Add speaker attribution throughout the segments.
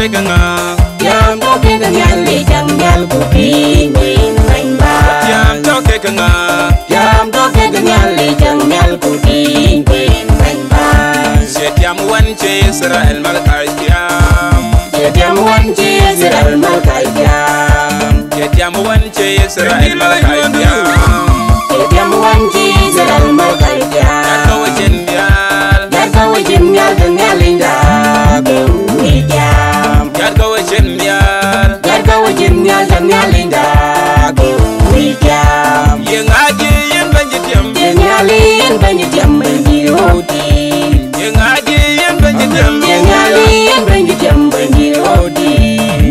Speaker 1: toke kanga
Speaker 2: Jam toke kenyali jam nyal kuping win main ba.
Speaker 1: Jam toke kanga
Speaker 2: Jam toke kenyali jam nyal kuping win main ba.
Speaker 1: Setiam wanje Israel malkayam
Speaker 2: Jam wanci Israel malkayam.
Speaker 1: Setiam wanje Israel malkayam
Speaker 2: Jam wanci Israel malkayam.
Speaker 1: Yako wajendial
Speaker 2: Yarka wajim nyal kenyalinda bewi jam.
Speaker 1: Yako wajendial
Speaker 2: Yarka wajim nyal kenyalinda bewi jam.
Speaker 1: Yang aji yang banjitiam
Speaker 2: Kenyalin banyak jam berjiroti.
Speaker 1: Yang aji yang banjitiam
Speaker 2: Kenyalin banyak jam berjiroti.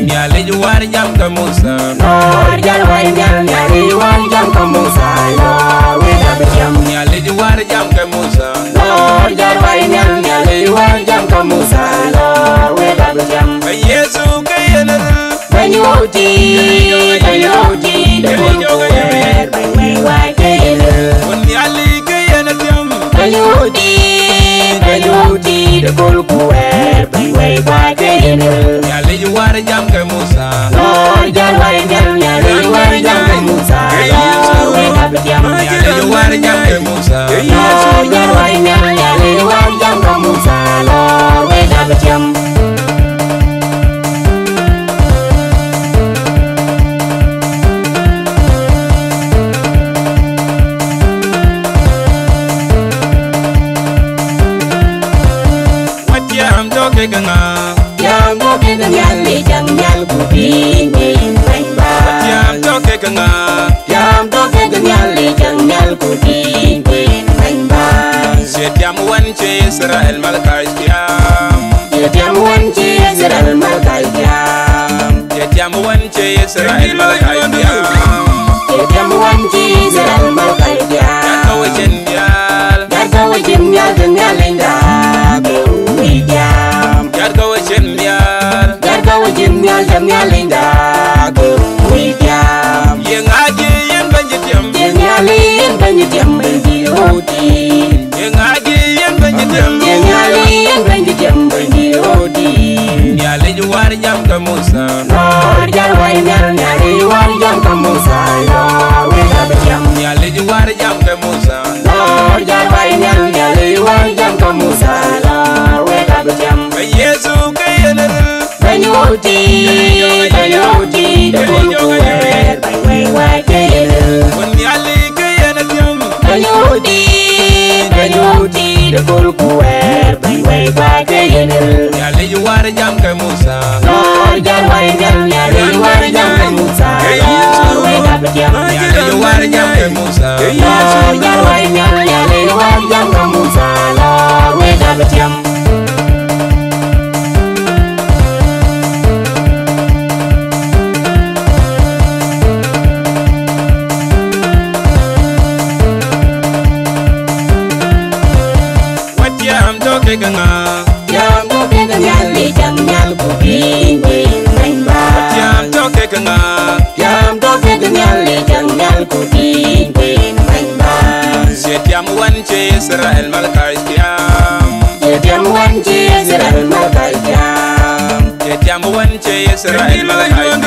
Speaker 1: Nyale juwar jam kamusa
Speaker 2: Nor jalwai nyal nyari wan jam kamu salo weda berjam.
Speaker 1: Nyale juwar jam kamusa
Speaker 2: Nor jalwai nyal nyari wan jam kamu salo weda berjam.
Speaker 1: Yesu kayana
Speaker 2: Banyuti dekul kuwer banyuai wai kele.
Speaker 1: Nyale kayana tiam
Speaker 2: Banyuti dekul kuwer banyuai wai kele.
Speaker 1: Nyale juwar jam kamusa
Speaker 2: Nor jalwai nyal nyari wan jam kamu salo weda berjam.
Speaker 1: Nyale juwar jam kamusa
Speaker 2: Nor jalwai nyal nyari wan jam kamu salo weda berjam.
Speaker 1: Jam toke kanga
Speaker 2: Jam toke kenyali jam nyal kuping win main ba.
Speaker 1: Jam toke kanga
Speaker 2: Jam toke kenyali jam nyal kuping win main ba.
Speaker 1: Setiam wanje Israel malkayam
Speaker 2: Jam wanci Israel malkayam.
Speaker 1: Setiam wanje Israel malkayam
Speaker 2: Jam wanci Israel malkayam.
Speaker 1: Yako wajendial
Speaker 2: Yarka wajim nyal kenyalinda bewi jam.
Speaker 1: Yako wajendial
Speaker 2: Yarka wajim nyal kenyalinda bewi jam.
Speaker 1: Yang aji yang banjitiam
Speaker 2: Kenyalin banyak jam berjiroti.
Speaker 1: Yang aji yang banjitiam
Speaker 2: Kenyalin banyak jam berjiroti.
Speaker 1: Nyale juwar jam kamusa
Speaker 2: Nor jalwai nyal nyari wan jam kamu salo weda berjam.
Speaker 1: Nyale juwar jam kamusa
Speaker 2: Nor jalwai nyal nyari wan jam kamu salo weda berjam.
Speaker 1: Yesu kayana
Speaker 2: Banyuti dekul kuwer banyuai wai kele.
Speaker 1: Nyale kayana tiam
Speaker 2: Banyuti dekul kuwer banyuai wai kele.
Speaker 1: Nyale juwar jam kamusa
Speaker 2: Nor jalwai nyal nyari wan jam kamu salo weda berjam.
Speaker 1: Nyale juwar jam kamusa
Speaker 2: Nor jalwai nyal nyari wan jam kamu salo weda berjam.
Speaker 1: Jam toke kanga
Speaker 2: Jam toke kenyali jam nyal kuping win main ba.
Speaker 1: Jam toke kanga
Speaker 2: Jam toke kenyali jam nyal kuping win main ba.
Speaker 1: Setiam wanje Israel malkayam
Speaker 2: Jam wanci Israel malkayam.
Speaker 1: Setiam wanje Israel malkayam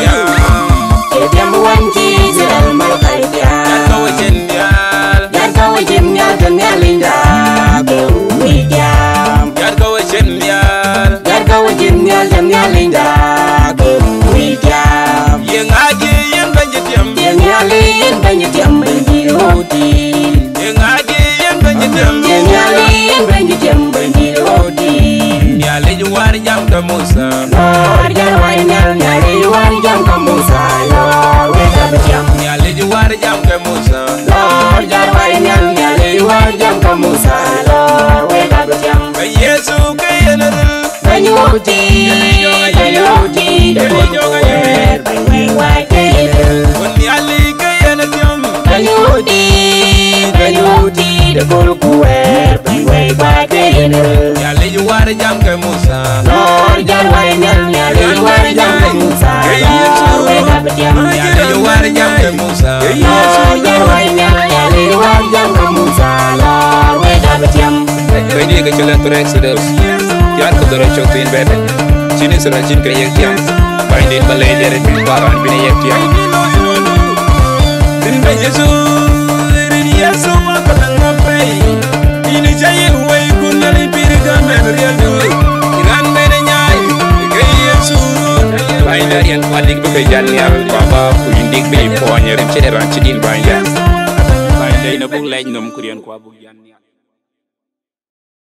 Speaker 2: Jam wanci Israel malkayam.
Speaker 1: Yako wajendial
Speaker 2: Yarka wajim nyal kenyalinda bewi jam.
Speaker 1: Yako wajendial
Speaker 2: Yarka wajim nyal kenyalinda bewi jam.
Speaker 1: Yang aji yang banjitiam
Speaker 2: Kenyalin banyak jam berjiroti.
Speaker 1: Yang aji yang banjitiam
Speaker 2: Kenyalin banyak jam berjiroti.
Speaker 1: Nyale juwar jam kamusa
Speaker 2: Nor jalwai nyal nyari wan jam kamu salo weda berjam.
Speaker 1: Nyale juwar jam kamusa
Speaker 2: Nor jalwai nyal nyari wan jam kamu salo weda berjam.
Speaker 1: Yesu kayana
Speaker 2: Banyuti dekul kuwer banyuai wai kele.
Speaker 1: Nyale kayana tiam
Speaker 2: Banyuti dekul kuwer banyuai wai kele.
Speaker 1: Nyale juwar jam kamusa
Speaker 2: Nor jalwai nyal nyari wan jam kamu salo weda berjam.
Speaker 1: Nyale juwar jam kamusa
Speaker 2: Nor jalwai nyal nyari wan jam kamu salo weda berjam.
Speaker 1: Ready ke jalan turun Exodus Tiar ke dorong contohin beda
Speaker 3: sini serajin ke yang tiang bain din balai dari baran bini yang tiang
Speaker 1: din ba yesu rin yesu akatan ngapai ini jaye way kunali pirga men real do iran mena nyai ke yesu
Speaker 3: bain dari yang kualik bekai janial baba kuindik bi ponyer cederan cidin bain ya bain dari nabung lain nom kurian kwa bu janial